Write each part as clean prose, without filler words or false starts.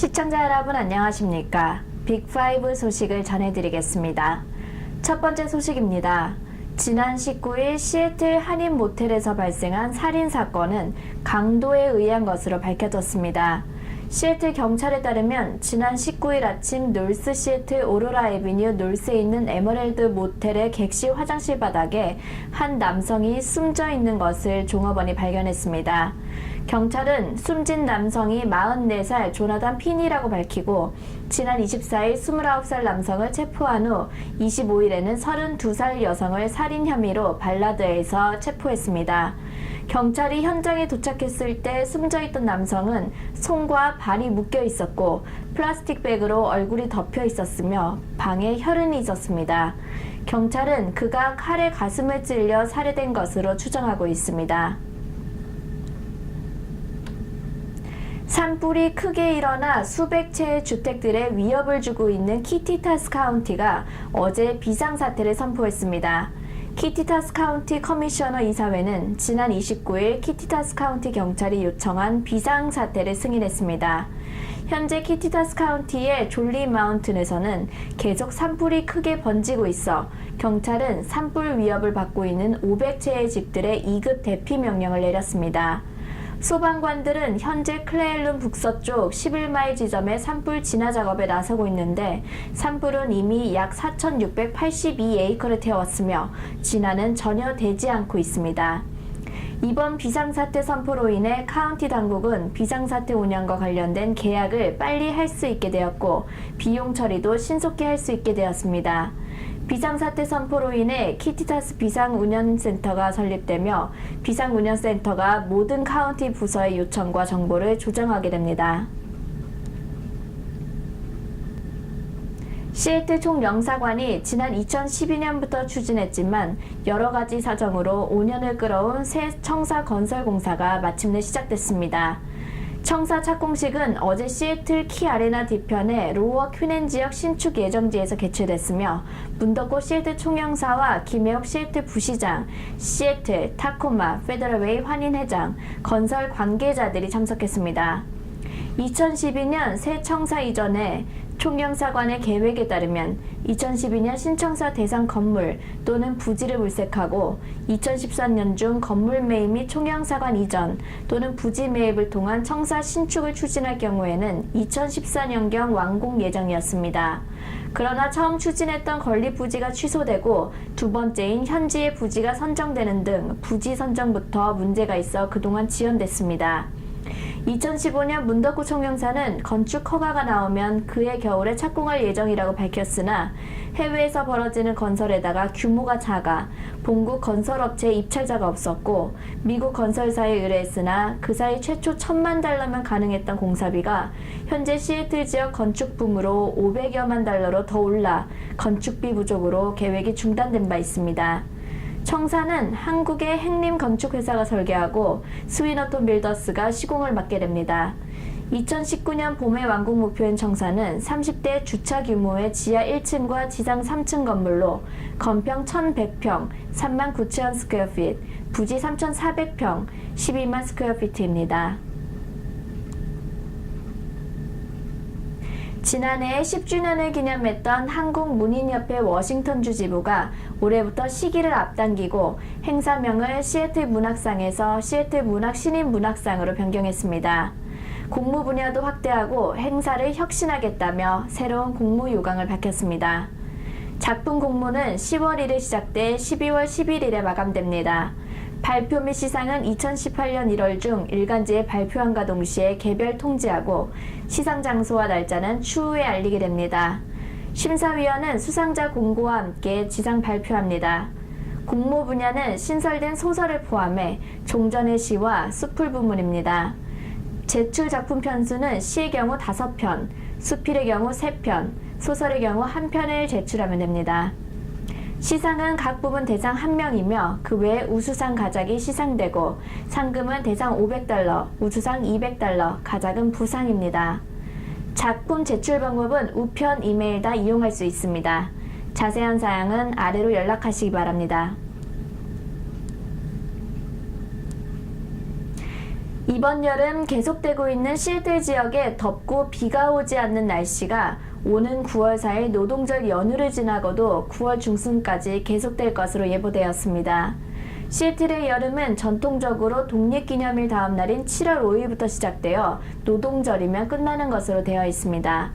시청자 여러분 안녕하십니까? 빅5 소식을 전해드리겠습니다. 첫 번째 소식입니다. 지난 19일 시애틀 한인 모텔에서 발생한 살인사건은 강도에 의한 것으로 밝혀졌습니다. 시애틀 경찰에 따르면 지난 19일 아침 놀스 시애틀 오로라 애비뉴 놀스에 있는 에머랄드 모텔의 객실 화장실 바닥에 한 남성이 숨져 있는 것을 종업원이 발견했습니다. 경찰은 숨진 남성이 44살 조나단 피니라고 밝히고 지난 24일 29살 남성을 체포한 후 25일에는 32살 여성을 살인 혐의로 발라드에서 체포했습니다. 경찰이 현장에 도착했을 때 숨져있던 남성은 손과 발이 묶여 있었고 플라스틱 백으로 얼굴이 덮여 있었으며 방에 혈흔이 있었습니다. 경찰은 그가 칼에 가슴을 찔려 살해된 것으로 추정하고 있습니다. 산불이 크게 일어나 수백 채의 주택들에 위협을 주고 있는 키티타스 카운티가 어제 비상사태를 선포했습니다. 키티타스 카운티 커미셔너 이사회는 지난 29일 키티타스 카운티 경찰이 요청한 비상사태를 승인했습니다. 현재 키티타스 카운티의 졸리 마운틴에서는 계속 산불이 크게 번지고 있어 경찰은 산불 위협을 받고 있는 500채의 집들의 2급 대피 명령을 내렸습니다. 소방관들은 현재 클레일룬 북서쪽 11마일 지점의 산불 진화 작업에 나서고 있는데 산불은 이미 약 4,682에이커를 태웠으며 진화는 전혀 되지 않고 있습니다. 이번 비상사태 선포로 인해 카운티 당국은 비상사태 운영과 관련된 계약을 빨리 할 수 있게 되었고 비용 처리도 신속히 할 수 있게 되었습니다. 비상사태 선포로 인해 키티타스 비상운영센터가 설립되며 비상운영센터가 모든 카운티 부서의 요청과 정보를 조정하게 됩니다. 시애틀 총영사관이 지난 2012년부터 추진했지만 여러 가지 사정으로 5년을 끌어온 새 청사 건설 공사가 마침내 시작됐습니다. 청사 착공식은 어제 시애틀 키 아레나 뒤편의 로어 큐넨 지역 신축 예정지에서 개최됐으며 문덕호 시애틀 총영사와 김혜옥 시애틀 부시장, 시애틀, 타코마, 페더럴웨이 환인회장, 건설 관계자들이 참석했습니다. 2012년 새 청사 이전에 총영사관의 계획에 따르면 2012년 신청사 대상 건물 또는 부지를 물색하고 2013년 중 건물 매입 및 총영사관 이전 또는 부지 매입을 통한 청사 신축을 추진할 경우에는 2014년경 완공 예정이었습니다. 그러나 처음 추진했던 건립 부지가 취소되고 두 번째인 현지의 부지가 선정되는 등 부지 선정부터 문제가 있어 그동안 지연됐습니다. 2015년 문덕호 총영사는 건축 허가가 나오면 그해 겨울에 착공할 예정이라고 밝혔으나 해외에서 벌어지는 건설에다가 규모가 작아 본국 건설업체의 입찰자가 없었고 미국 건설사에 의뢰했으나 그 사이 최초 $1,000만 가능했던 공사비가 현재 시애틀 지역 건축붐으로 $500여만 더 올라 건축비 부족으로 계획이 중단된 바 있습니다. 청사는 한국의 행림 건축회사가 설계하고 스위너톤 빌더스가 시공을 맡게 됩니다. 2019년 봄에 완공 목표인 청사는 30대 주차 규모의 지하 1층과 지상 3층 건물로 건평 1,100평, 39,000 스퀘어핏, 부지 3,400평, 12만 스퀘어피트입니다. 지난해 10주년을 기념했던 한국문인협회 워싱턴주 지부가 올해부터 시기를 앞당기고 행사명을 시애틀 문학상에서 시애틀 문학 신인 문학상으로 변경했습니다. 공무 분야도 확대하고 행사를 혁신하겠다며 새로운 공무 요강을 밝혔습니다. 작품 공모는 10월 1일 시작돼 12월 11일에 마감됩니다. 발표 및 시상은 2018년 1월 중 일간지에 발표함과 동시에 개별 통지하고 시상 장소와 날짜는 추후에 알리게 됩니다. 심사위원은 수상자 공고와 함께 지상 발표합니다. 공모 분야는 신설된 소설을 포함해 종전의 시와 수풀 부문입니다. 제출 작품 편수는 시의 경우 5편, 수필의 경우 3편, 소설의 경우 1편을 제출하면 됩니다. 시상은 각 부문 대상 1명이며 그 외에 우수상 가작이 시상되고 상금은 대상 $500, 우수상 $200, 가작은 부상입니다. 작품 제출 방법은 우편, 이메일 다 이용할 수 있습니다. 자세한 사항은 아래로 연락하시기 바랍니다. 이번 여름 계속되고 있는 시애틀 지역에 덥고 비가 오지 않는 날씨가 오는 9월 4일 노동절 연휴를 지나고도 9월 중순까지 계속될 것으로 예보되었습니다. 시애틀의 여름은 전통적으로 독립기념일 다음 날인 7월 5일부터 시작되어 노동절이면 끝나는 것으로 되어 있습니다.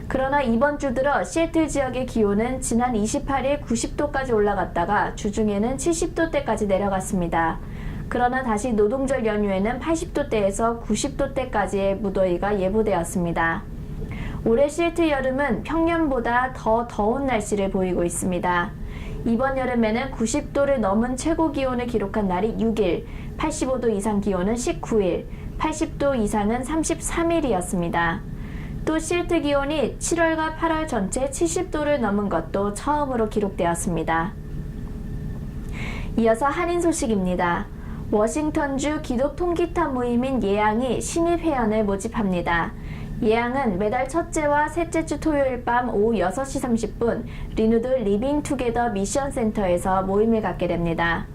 그러나 이번 주 들어 시애틀 지역의 기온은 지난 28일 90도까지 올라갔다가 주중에는 70도대까지 내려갔습니다. 그러나 다시 노동절 연휴에는 80도대에서 90도대까지의 무더위가 예보되었습니다. 올해 시애틀 여름은 평년보다 더 더운 날씨를 보이고 있습니다. 이번 여름에는 90도를 넘은 최고 기온을 기록한 날이 6일, 85도 이상 기온은 19일, 80도 이상은 33일이었습니다. 또 시애틀 기온이 7월과 8월 전체 70도를 넘은 것도 처음으로 기록되었습니다. 이어서 한인 소식입니다. 워싱턴주 기독 통기타 모임인 예양이 신입회원을 모집합니다. 예양은 매달 첫째와 셋째 주 토요일 밤 오후 6시 30분 리누드 리빙 투게더 미션 센터에서 모임을 갖게 됩니다.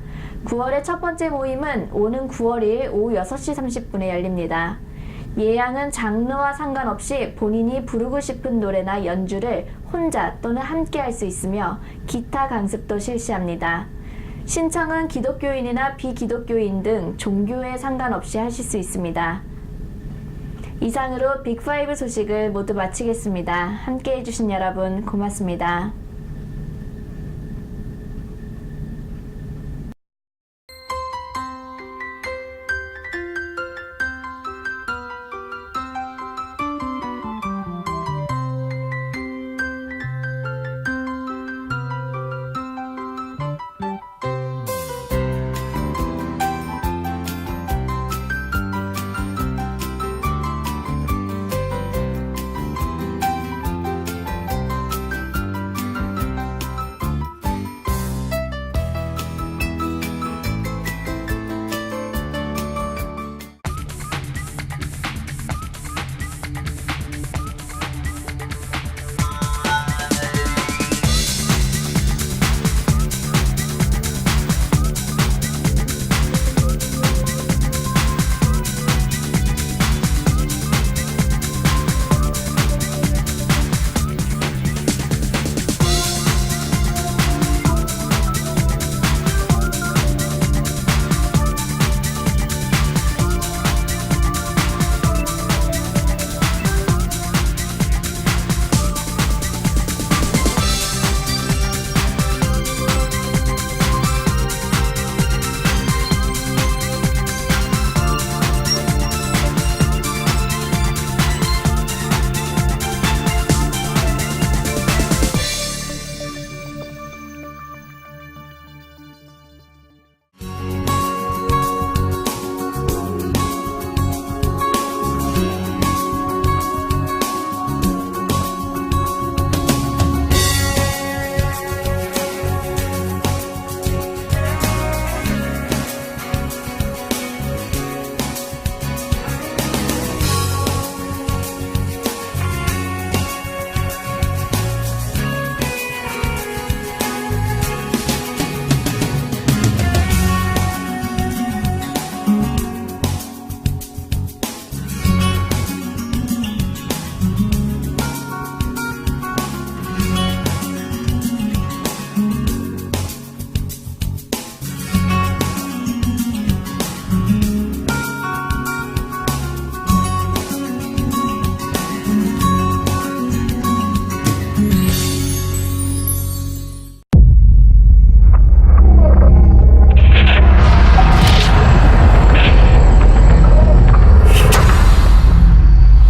9월의 첫 번째 모임은 오는 9월 2일 오후 6시 30분에 열립니다. 예양은 장르와 상관없이 본인이 부르고 싶은 노래나 연주를 혼자 또는 함께 할 수 있으며 기타 강습도 실시합니다. 신청은 기독교인이나 비기독교인 등 종교에 상관없이 하실 수 있습니다. 이상으로 빅5 소식을 모두 마치겠습니다. 함께 해주신 여러분 고맙습니다.